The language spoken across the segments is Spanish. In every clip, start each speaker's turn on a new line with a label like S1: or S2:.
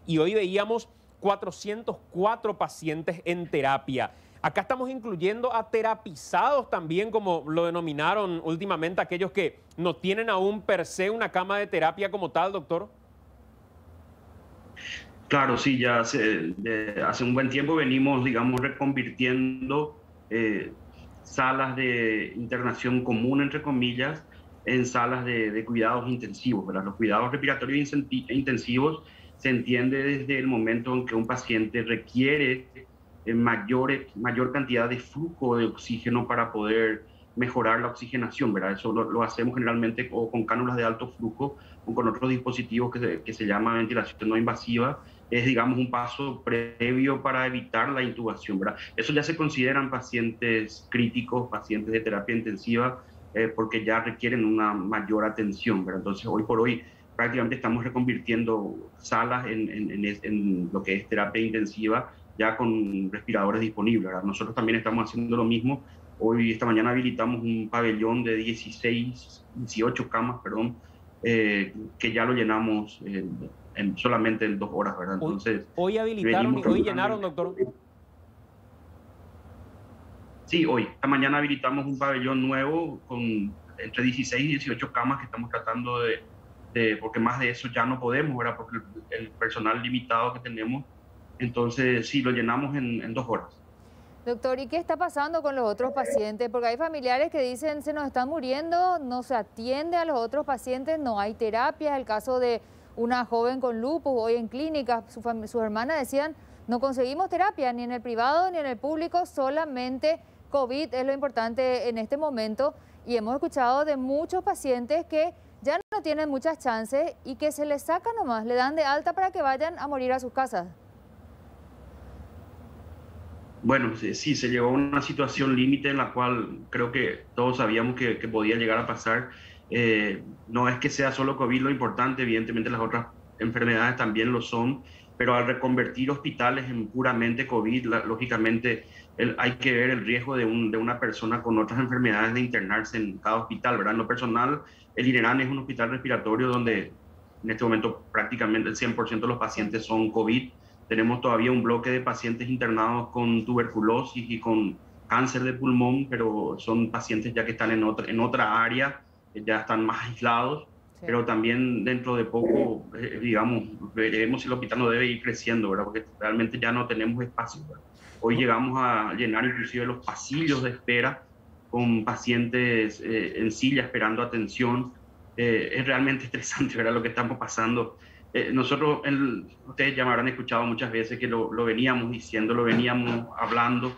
S1: y hoy veíamos 404 pacientes en terapia. Acá estamos incluyendo a terapizados también, como lo denominaron últimamente aquellos que no tienen aún per se una cama de terapia como tal, doctor.
S2: Claro, sí, ya hace un buen tiempo venimos, digamos, reconvirtiendo salas de internación común, entre comillas, en salas de cuidados intensivos, ¿verdad? Los cuidados respiratorios intensivos se entiende desde el momento en que un paciente requiere mayor cantidad de flujo de oxígeno para poder mejorar la oxigenación, ¿verdad? Eso lo hacemos generalmente o con cánulas de alto flujo o con otros dispositivos que se llama ventilación no invasiva. Es, digamos, un paso previo para evitar la intubación, ¿verdad? Eso ya se consideran pacientes críticos, pacientes de terapia intensiva, porque ya requieren una mayor atención, ¿verdad? Entonces, hoy por hoy, prácticamente estamos reconvirtiendo salas en lo que es terapia intensiva, ya con respiradores disponibles, ¿verdad? Nosotros también estamos haciendo lo mismo. Hoy, esta mañana, habilitamos un pabellón de 18 camas, perdón, que ya lo llenamos solamente en 2 horas, ¿verdad? Entonces,
S1: hoy habilitaron y hoy llenaron, doctor.
S2: Sí, hoy. Esta mañana habilitamos un pabellón nuevo con entre 16 y 18 camas que estamos tratando porque más de eso ya no podemos, ¿verdad? Porque el personal limitado que tenemos. Entonces, sí, lo llenamos en 2 horas.
S3: Doctor, ¿y qué está pasando con los otros pacientes? Porque hay familiares que dicen se nos están muriendo, no se atiende a los otros pacientes, no hay terapia. El caso de una joven con lupus hoy en clínica, su hermana decían, no conseguimos terapia ni en el privado ni en el público, solamente COVID es lo importante en este momento. Y hemos escuchado de muchos pacientes que ya no tienen muchas chances y que se les saca nomás, le dan de alta para que vayan a morir a sus casas.
S2: Bueno, sí, se llegó a una situación límite en la cual creo que todos sabíamos que podía llegar a pasar. No es que sea solo COVID lo importante, evidentemente las otras enfermedades también lo son, pero al reconvertir hospitales en puramente COVID, lógicamente hay que ver el riesgo de una persona con otras enfermedades de internarse en cada hospital, ¿verdad? En lo personal, el INERAN es un hospital respiratorio donde en este momento prácticamente el 100% de los pacientes son COVID. Tenemos todavía un bloque de pacientes internados con tuberculosis y con cáncer de pulmón, pero son pacientes ya que están en otra área, ya están más aislados, sí. Pero también dentro de poco, digamos, veremos si el hospital no debe ir creciendo, ¿verdad? Porque realmente ya no tenemos espacio, ¿verdad? Hoy llegamos a llenar inclusive los pasillos de espera con pacientes en silla esperando atención. Es realmente estresante, ¿verdad? Lo que estamos pasando. Nosotros, ustedes ya me habrán escuchado muchas veces que lo veníamos diciendo, lo veníamos hablando.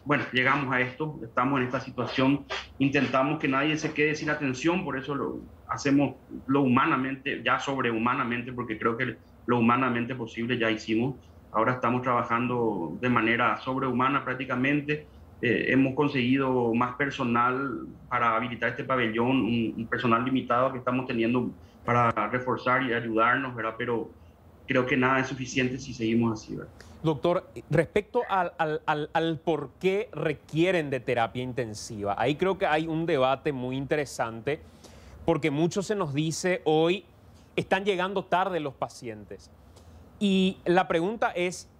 S2: Bueno, llegamos a esto, estamos en esta situación, intentamos que nadie se quede sin atención, por eso hacemos lo humanamente, ya sobrehumanamente, porque creo que lo humanamente posible ya hicimos. Ahora estamos trabajando de manera sobrehumana prácticamente. Hemos conseguido más personal para habilitar este pabellón, un personal limitado que estamos teniendo para reforzar y ayudarnos, ¿verdad? Pero creo que nada es suficiente si seguimos así, ¿verdad?
S1: Doctor, respecto al por qué requieren de terapia intensiva, ahí creo que hay un debate muy interesante, porque mucho se nos dice hoy, están llegando tarde los pacientes. Y la pregunta es,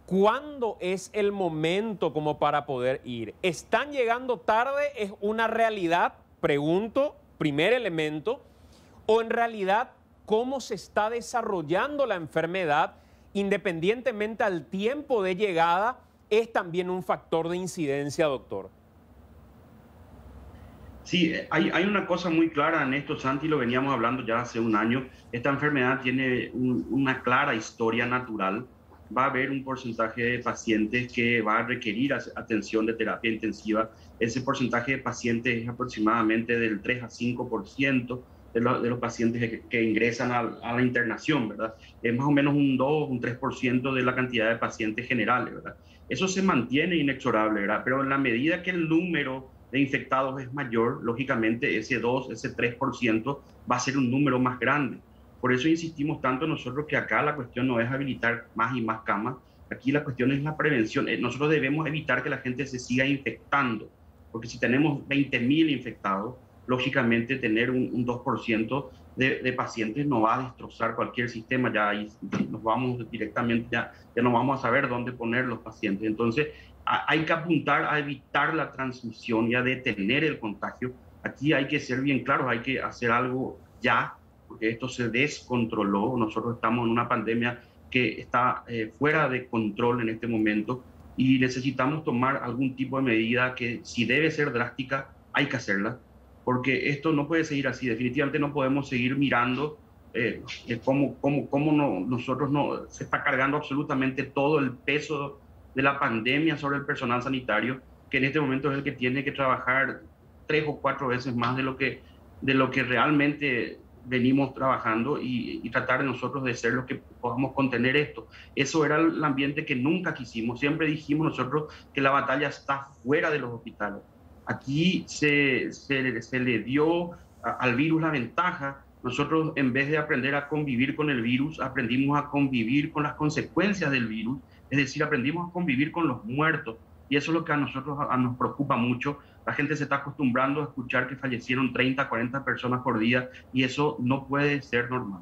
S1: ¿cuándo es el momento como para poder ir? ¿Están llegando tarde? ¿Es una realidad? Pregunto, primer elemento. ¿O en realidad cómo se está desarrollando la enfermedad, independientemente al tiempo de llegada, es también un factor de incidencia, doctor?
S2: Sí, hay una cosa muy clara en esto, Santi, lo veníamos hablando ya hace un año. Esta enfermedad tiene una clara historia natural. Va a haber un porcentaje de pacientes que va a requerir atención de terapia intensiva. Ese porcentaje de pacientes es aproximadamente del 3 a 5% de los pacientes que ingresan a la internación, ¿verdad? Es más o menos un 2, un 3% de la cantidad de pacientes generales, ¿verdad? Eso se mantiene inexorable, ¿verdad? Pero en la medida que el número de infectados es mayor, lógicamente ese 2, ese 3% va a ser un número más grande. Por eso insistimos tanto nosotros que acá la cuestión no es habilitar más y más camas, aquí la cuestión es la prevención. Nosotros debemos evitar que la gente se siga infectando, porque si tenemos 20.000 infectados, lógicamente tener un 2% de pacientes no va a destrozar cualquier sistema, ya ahí nos vamos directamente, ya no vamos a saber dónde poner los pacientes. Entonces hay que apuntar a evitar la transmisión y a detener el contagio. Aquí hay que ser bien claros, hay que hacer algo ya, porque esto se descontroló. Nosotros estamos en una pandemia que está fuera de control en este momento y necesitamos tomar algún tipo de medida que, si debe ser drástica, hay que hacerla, porque esto no puede seguir así. Definitivamente no podemos seguir mirando cómo nosotros no se está cargando absolutamente todo el peso de la pandemia sobre el personal sanitario, que en este momento es el que tiene que trabajar 3 o 4 veces más de lo que realmente venimos trabajando y tratar de nosotros de ser los que podamos contener esto. Eso era el ambiente que nunca quisimos. Siempre dijimos nosotros que la batalla está fuera de los hospitales. Aquí se le dio al virus la ventaja. Nosotros, en vez de aprender a convivir con el virus, aprendimos a convivir con las consecuencias del virus, es decir, aprendimos a convivir con los muertos. Y eso es lo que a nosotros nos preocupa mucho. La gente se está acostumbrando a escuchar que fallecieron 30, 40 personas por día y eso no puede ser normal.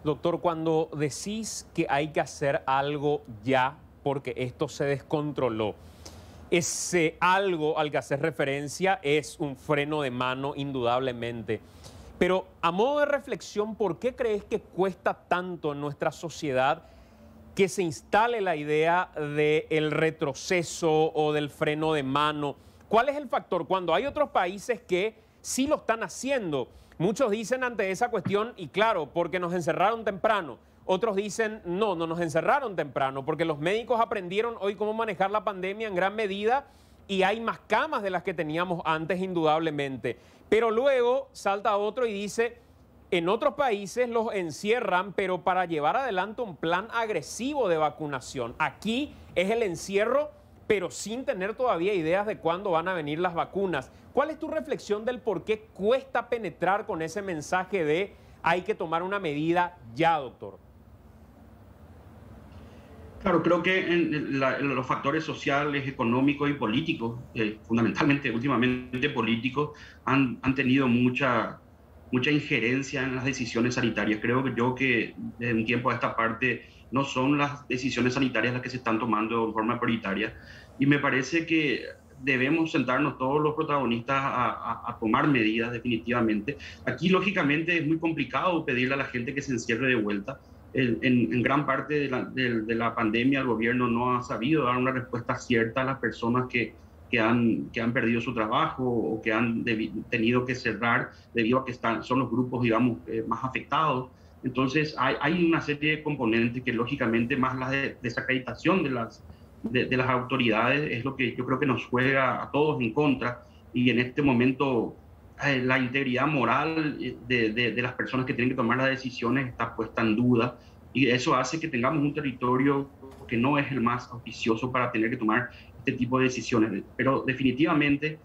S1: Doctor, cuando decís que hay que hacer algo ya porque esto se descontroló, ese algo al que haces referencia es un freno de mano, indudablemente. Pero a modo de reflexión, ¿por qué crees que cuesta tanto en nuestra sociedad que se instale la idea del retroceso o del freno de mano? ¿Cuál es el factor? Cuando hay otros países que sí lo están haciendo. Muchos dicen ante esa cuestión, y claro, porque nos encerraron temprano. Otros dicen, no nos encerraron temprano, porque los médicos aprendieron hoy cómo manejar la pandemia en gran medida y hay más camas de las que teníamos antes, indudablemente. Pero luego salta otro y dice, en otros países los encierran, pero para llevar adelante un plan agresivo de vacunación. Aquí es el encierro, pero sin tener todavía ideas de cuándo van a venir las vacunas. ¿Cuál es tu reflexión del por qué cuesta penetrar con ese mensaje de hay que tomar una medida ya, doctor?
S2: Claro, creo que los factores sociales, económicos y políticos, fundamentalmente últimamente políticos, han tenido mucha injerencia en las decisiones sanitarias. Creo que de un tiempo a esta parte no son las decisiones sanitarias las que se están tomando de forma prioritaria y me parece que debemos sentarnos todos los protagonistas a tomar medidas definitivamente. Aquí lógicamente es muy complicado pedirle a la gente que se encierre de vuelta. En gran parte de la pandemia el gobierno no ha sabido dar una respuesta cierta a las personas que han perdido su trabajo o que han tenido que cerrar debido a que son los grupos, digamos, más afectados. Entonces hay una serie de componentes que lógicamente más la desacreditación de las autoridades es lo que yo creo que nos juega a todos en contra y en este momento la integridad moral de las personas que tienen que tomar las decisiones está puesta en duda y eso hace que tengamos un territorio que no es el más auspicioso para tener que tomar este tipo de decisiones. Pero definitivamente,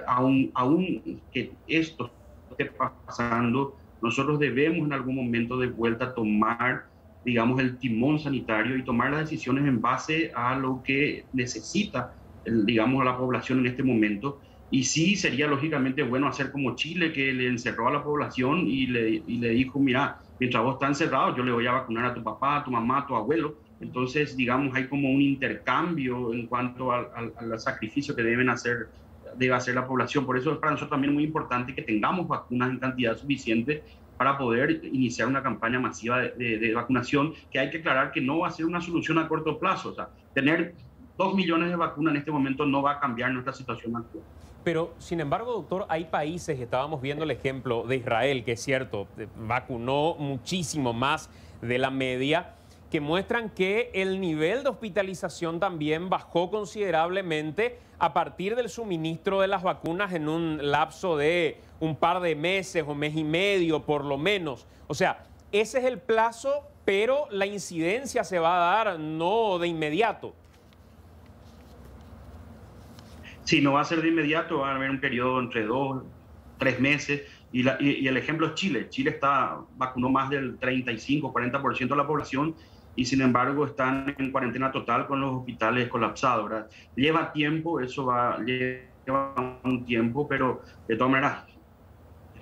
S2: aún que esto esté pasando, nosotros debemos en algún momento de vuelta tomar, digamos, el timón sanitario y tomar las decisiones en base a lo que necesita, digamos, la población en este momento. Y sí, sería lógicamente bueno hacer como Chile, que le encerró a la población y le dijo, mira, mientras vos estás encerrado, yo le voy a vacunar a tu papá, a tu mamá, a tu abuelo. Entonces, digamos, hay como un intercambio en cuanto al sacrificio que debe hacer la población. Por eso es para nosotros también muy importante que tengamos vacunas en cantidad suficiente para poder iniciar una campaña masiva de vacunación, que hay que aclarar que no va a ser una solución a corto plazo. O sea, tener 2 millones de vacunas en este momento no va a cambiar nuestra situación actual.
S1: Pero, sin embargo, doctor, hay países, estábamos viendo el ejemplo de Israel, que es cierto, vacunó muchísimo más de la media, que muestran que el nivel de hospitalización también bajó considerablemente a partir del suministro de las vacunas en un lapso de un par de meses o mes y medio, por lo menos. O sea, ese es el plazo, pero la incidencia se va a dar no de inmediato.
S2: Sí, no va a ser de inmediato, va a haber un periodo entre 2, 3 meses. Y el ejemplo es Chile. Chile vacunó más del 35-40% de la población y sin embargo están en cuarentena total con los hospitales colapsados, ¿verdad? Lleva tiempo, lleva un tiempo, pero de todas maneras,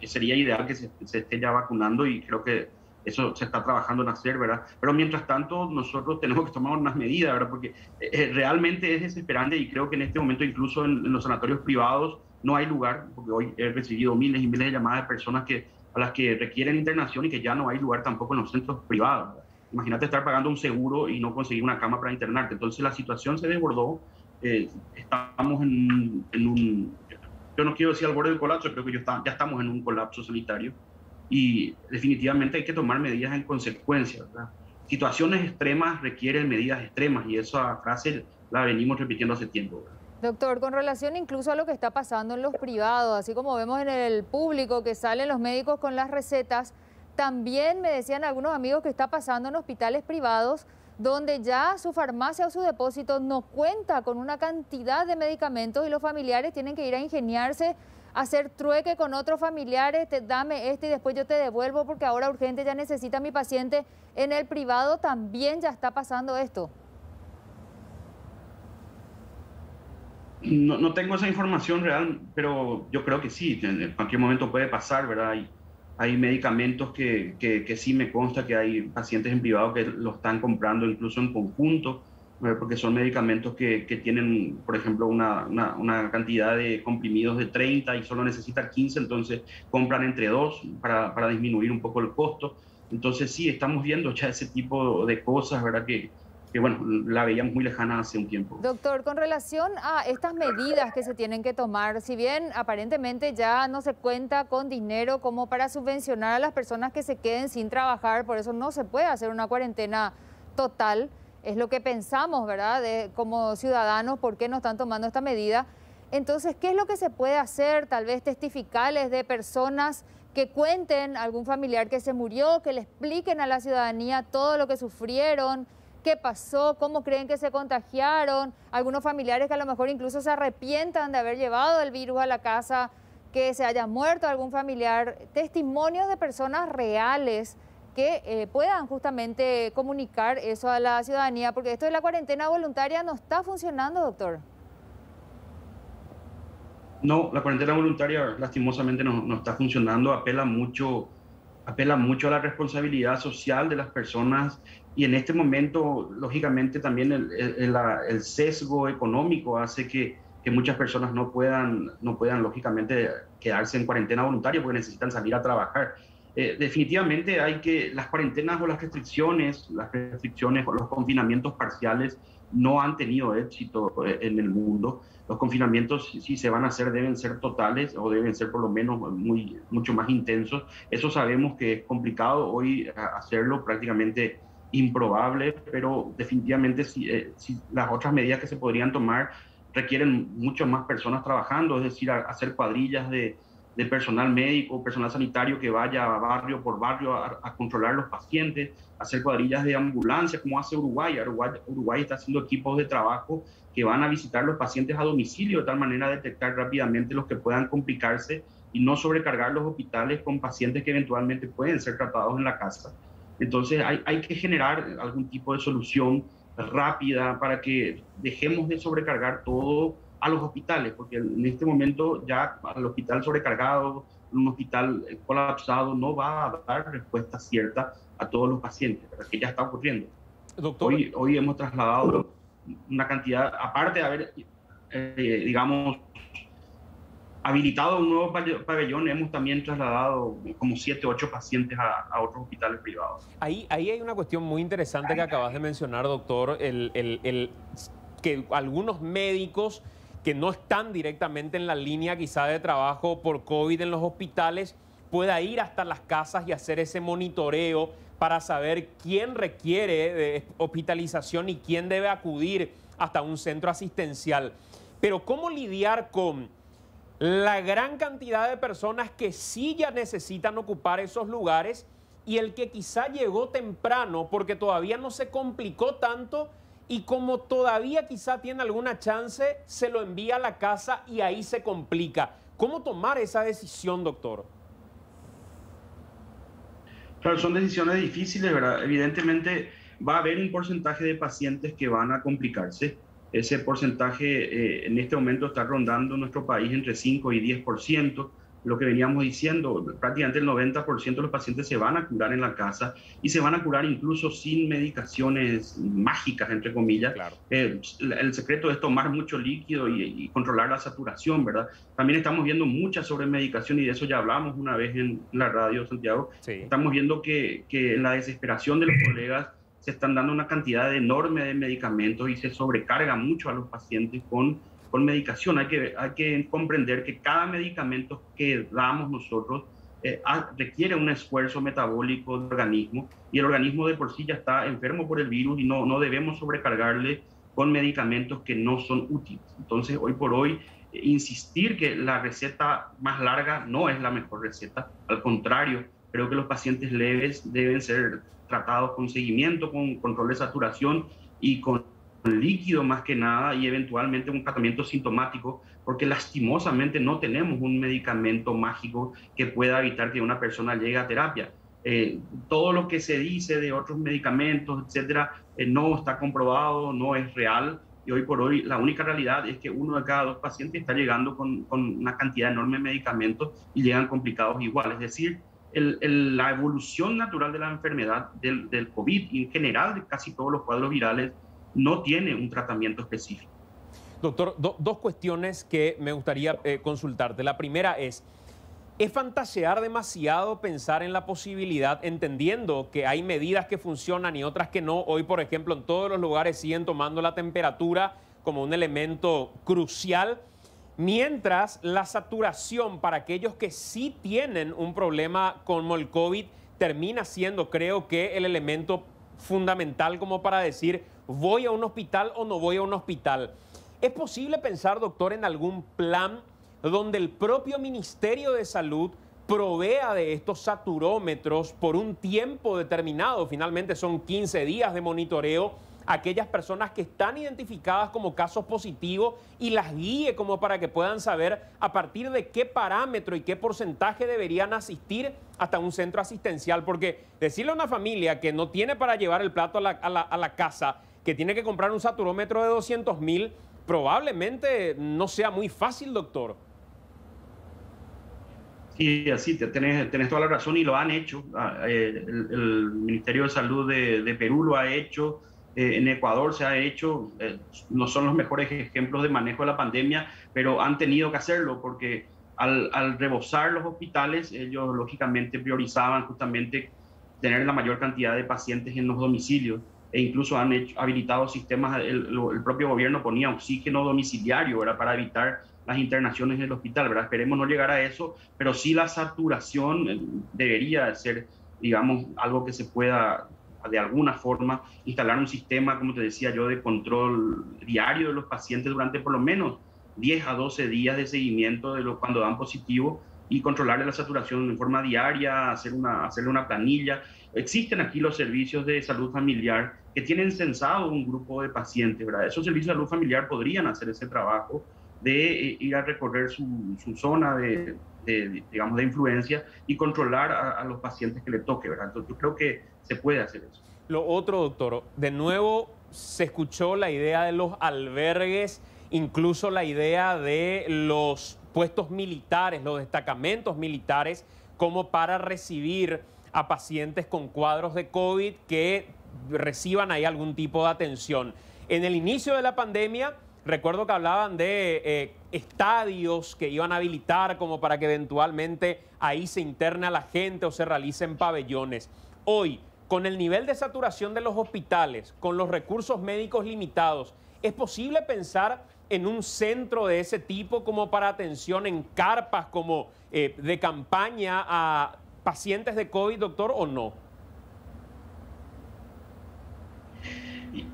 S2: sería ideal que se esté ya vacunando y creo que eso se está trabajando en hacer, ¿verdad? Pero mientras tanto, nosotros tenemos que tomar unas medidas, ¿verdad? Porque realmente es desesperante y creo que en este momento incluso en los sanatorios privados no hay lugar, porque hoy he recibido miles y miles de llamadas de personas a las que requieren internación y que ya no hay lugar tampoco en los centros privados, ¿verdad? Imagínate estar pagando un seguro y no conseguir una cama para internarte. Entonces la situación se desbordó. Estamos en un, yo no quiero decir al borde del colapso, creo que ya estamos en un colapso sanitario y definitivamente hay que tomar medidas en consecuencia, ¿verdad? Situaciones extremas requieren medidas extremas y esa frase la venimos repitiendo hace tiempo, ¿verdad?
S3: Doctor, con relación incluso a lo que está pasando en los privados, así como vemos en el público que salen los médicos con las recetas, también me decían algunos amigos que está pasando en hospitales privados donde ya su farmacia o su depósito no cuenta con una cantidad de medicamentos y los familiares tienen que ir a ingeniarse, hacer trueque con otros familiares, dame este y después yo te devuelvo porque ahora urgente ya necesita mi paciente. En el privado también ya está pasando esto.
S2: No tengo esa información real, pero yo creo que sí, en cualquier momento puede pasar, ¿verdad? Hay medicamentos que sí me consta que hay pacientes en privado que lo están comprando incluso en conjunto, ¿verdad? Porque son medicamentos que tienen, por ejemplo, una cantidad de comprimidos de 30 y solo necesitan 15, entonces compran entre dos para disminuir un poco el costo. Entonces sí, estamos viendo ya ese tipo de cosas, ¿verdad? Que bueno, la veíamos muy lejana hace un tiempo.
S3: Doctor, con relación a estas medidas que se tienen que tomar, si bien aparentemente ya no se cuenta con dinero como para subvencionar a las personas que se queden sin trabajar, por eso no se puede hacer una cuarentena total, es lo que pensamos, ¿verdad? Como ciudadanos, ¿por qué no están tomando esta medida? Entonces, ¿qué es lo que se puede hacer? Tal vez testificales de personas que cuenten a algún familiar que se murió, que le expliquen a la ciudadanía todo lo que sufrieron, qué pasó, cómo creen que se contagiaron, algunos familiares que a lo mejor incluso se arrepientan de haber llevado el virus a la casa, que se haya muerto algún familiar, testimonios de personas reales que puedan justamente comunicar eso a la ciudadanía, porque esto de la cuarentena voluntaria no está funcionando, doctor.
S2: No, la cuarentena voluntaria lastimosamente no está funcionando, apela mucho a la responsabilidad social de las personas y en este momento, lógicamente, también el sesgo económico hace que muchas personas no puedan, lógicamente, quedarse en cuarentena voluntaria porque necesitan salir a trabajar. Definitivamente las cuarentenas o las restricciones o los confinamientos parciales no han tenido éxito en el mundo. Los confinamientos, si se van a hacer, deben ser totales o deben ser por lo menos mucho más intensos. Eso sabemos que es complicado hoy hacerlo, prácticamente improbable, pero definitivamente si las otras medidas que se podrían tomar requieren mucho más personas trabajando, es decir, hacer cuadrillas de personal médico, personal sanitario que vaya barrio por barrio a controlar los pacientes, hacer cuadrillas de ambulancia, como hace Uruguay. Uruguay está haciendo equipos de trabajo que van a visitar los pacientes a domicilio de tal manera a detectar rápidamente los que puedan complicarse y no sobrecargar los hospitales con pacientes que eventualmente pueden ser tratados en la casa. Entonces hay que generar algún tipo de solución rápida para que dejemos de sobrecargar todo a los hospitales, porque en este momento ya al hospital sobrecargado, un hospital colapsado, no va a dar respuesta cierta a todos los pacientes, que ya está ocurriendo.
S1: Doctor.
S2: Hoy hemos trasladado una cantidad, aparte de haber, digamos, habilitado un nuevo pabellón, hemos también trasladado como 7 o 8 pacientes a otros hospitales privados.
S1: Ahí hay una cuestión muy interesante que acabas de mencionar, doctor, que algunos médicos que no están directamente en la línea quizá de trabajo por COVID en los hospitales, pueda ir hasta las casas y hacer ese monitoreo para saber quién requiere de hospitalización y quién debe acudir hasta un centro asistencial. Pero ¿cómo lidiar con la gran cantidad de personas que sí ya necesitan ocupar esos lugares y el que quizá llegó temprano porque todavía no se complicó tanto y como todavía quizá tiene alguna chance, se lo envía a la casa y ahí se complica? ¿Cómo tomar esa decisión, doctor?
S2: Claro, son decisiones difíciles, ¿verdad? Evidentemente va a haber un porcentaje de pacientes que van a complicarse. Ese porcentaje en este momento está rondando en nuestro país entre 5 y 10%. lo que veníamos diciendo, prácticamente el 90% de los pacientes se van a curar en la casa y se van a curar incluso sin medicaciones mágicas, entre comillas.
S1: Claro.
S2: El secreto es tomar mucho líquido y controlar la saturación, ¿verdad? También estamos viendo mucha sobremedicación y de eso ya hablamos una vez en la radio, Santiago.
S1: Sí.
S2: Estamos viendo que en la desesperación de los colegas se están dando una cantidad enorme de medicamentos y se sobrecarga mucho a los pacientes con medicación. Hay que comprender que cada medicamento que damos nosotros requiere un esfuerzo metabólico del organismo y el organismo de por sí ya está enfermo por el virus y no debemos sobrecargarle con medicamentos que no son útiles. Entonces, hoy por hoy, insistir que la receta más larga no es la mejor receta. Al contrario, creo que los pacientes leves deben ser tratados con seguimiento, con control de saturación y con líquido más que nada y eventualmente un tratamiento sintomático, porque lastimosamente no tenemos un medicamento mágico que pueda evitar que una persona llegue a terapia. Todo lo que se dice de otros medicamentos, etcétera, no está comprobado, no es real. Y hoy por hoy la única realidad es que 1 de cada 2 pacientes está llegando con una cantidad enorme de medicamentos y llegan complicados igual. Es decir, la evolución natural de la enfermedad del COVID y en general de casi todos los cuadros virales no tiene un tratamiento específico.
S1: Doctor, dos cuestiones que me gustaría consultarte. La primera ¿es fantasear demasiado pensar en la posibilidad, entendiendo que hay medidas que funcionan y otras que no? Hoy, por ejemplo, en todos los lugares siguen tomando la temperatura como un elemento crucial, mientras la saturación para aquellos que sí tienen un problema como el COVID termina siendo, creo que, el elemento fundamental como para decir, ¿voy a un hospital o no voy a un hospital? ¿Es posible pensar, doctor, en algún plan donde el propio Ministerio de Salud provea de estos saturómetros por un tiempo determinado? Finalmente son 15 días de monitoreo a aquellas personas que están identificadas como casos positivos y las guíe como para que puedan saber a partir de qué parámetro y qué porcentaje deberían asistir hasta un centro asistencial. Porque decirle a una familia que no tiene para llevar el plato a la casa, que tiene que comprar un saturómetro de 200.000, probablemente no sea muy fácil, doctor.
S2: Sí, así, tenés toda la razón y lo han hecho. El Ministerio de Salud de Perú lo ha hecho, en Ecuador se ha hecho. No son los mejores ejemplos de manejo de la pandemia, pero han tenido que hacerlo porque al rebosar los hospitales, ellos lógicamente priorizaban justamente tener la mayor cantidad de pacientes en los domicilios e incluso han habilitado sistemas, el propio gobierno ponía oxígeno domiciliario, ¿verdad?, para evitar las internaciones en el hospital, ¿verdad? Esperemos no llegar a eso, pero sí la saturación debería ser, digamos, algo que se pueda de alguna forma instalar un sistema, como te decía yo, de control diario de los pacientes durante por lo menos 10 a 12 días de seguimiento de cuando dan positivo y controlar la saturación en forma diaria, hacerle una planilla. Existen aquí los servicios de salud familiar que tienen censado un grupo de pacientes, ¿verdad? Esos servicios de salud familiar podrían hacer ese trabajo de ir a recorrer su zona digamos, de influencia y controlar a los pacientes que le toque, ¿verdad? Entonces, yo creo que se puede hacer eso.
S1: Lo otro, doctor, de nuevo se escuchó la idea de los albergues, incluso la idea de los puestos militares, los destacamentos militares, como para recibir a pacientes con cuadros de COVID que reciban ahí algún tipo de atención. En el inicio de la pandemia, recuerdo que hablaban de estadios que iban a habilitar como para que eventualmente ahí se interne a la gente o se realicen pabellones. Hoy, con el nivel de saturación de los hospitales, con los recursos médicos limitados, ¿es posible pensar en un centro de ese tipo como para atención en carpas, como de campaña a pacientes de COVID, doctor, o no?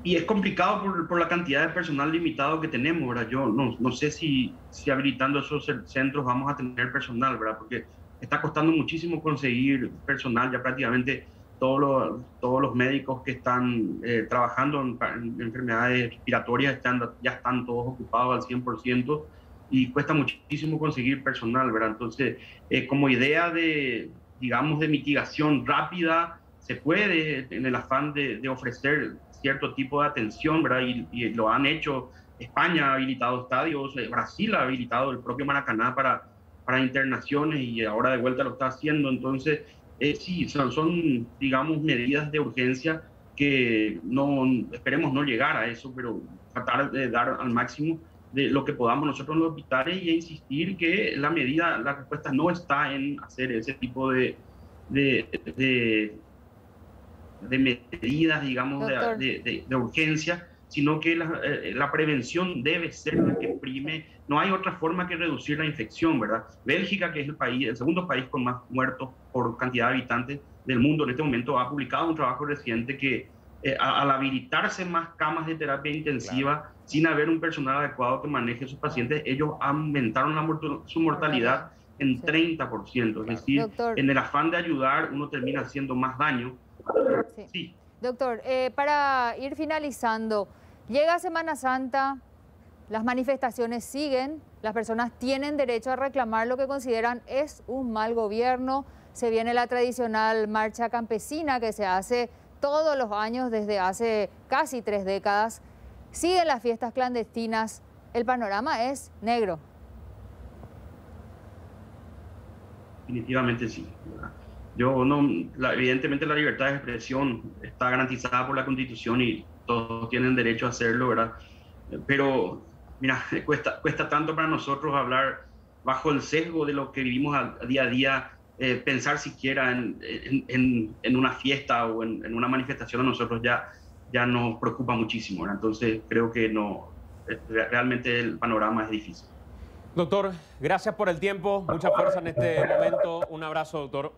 S2: Y es complicado por la cantidad de personal limitado que tenemos, ¿verdad? Yo no sé si habilitando esos centros vamos a tener personal, ¿verdad? Porque está costando muchísimo conseguir personal. Ya prácticamente todos los médicos que están trabajando en enfermedades respiratorias ya están todos ocupados al 100% y cuesta muchísimo conseguir personal, ¿verdad? Entonces, como idea digamos, de mitigación rápida, se puede, en el afán de ofrecer cierto tipo de atención, ¿verdad? Y lo han hecho. España ha habilitado estadios, Brasil ha habilitado el propio Maracaná para para internaciones y ahora de vuelta lo está haciendo. Entonces, sí, son, digamos, medidas de urgencia que no, esperemos no llegar a eso, pero tratar de dar al máximo de lo que podamos nosotros en los hospitales y insistir que la respuesta no está en hacer ese tipo de medidas, digamos, de urgencia, sino que la prevención debe ser la que prime. No hay otra forma que reducir la infección, ¿verdad? Bélgica, que es el segundo país con más muertos por cantidad de habitantes del mundo en este momento, ha publicado un trabajo reciente que al habilitarse más camas de terapia intensiva, sin haber un personal adecuado que maneje a sus pacientes, ellos aumentaron su mortalidad en 30%. Es decir, doctor, en el afán de ayudar, uno termina haciendo más daño.
S3: Sí. Doctor, para ir finalizando, llega Semana Santa, las manifestaciones siguen, las personas tienen derecho a reclamar lo que consideran es un mal gobierno. Se viene la tradicional marcha campesina que se hace todos los años desde hace casi 3 décadas. Siguen las fiestas clandestinas, el panorama es negro.
S2: Definitivamente sí, ¿verdad? Evidentemente la libertad de expresión está garantizada por la Constitución y todos tienen derecho a hacerlo, ¿verdad? Pero, mira, cuesta tanto para nosotros hablar bajo el sesgo de lo que vivimos día a día, pensar siquiera en una fiesta o en una manifestación. A nosotros ya nos preocupa muchísimo, ¿verdad? Entonces creo que realmente el panorama es difícil.
S1: Doctor, gracias por el tiempo, mucha fuerza en este momento. Un abrazo, doctor.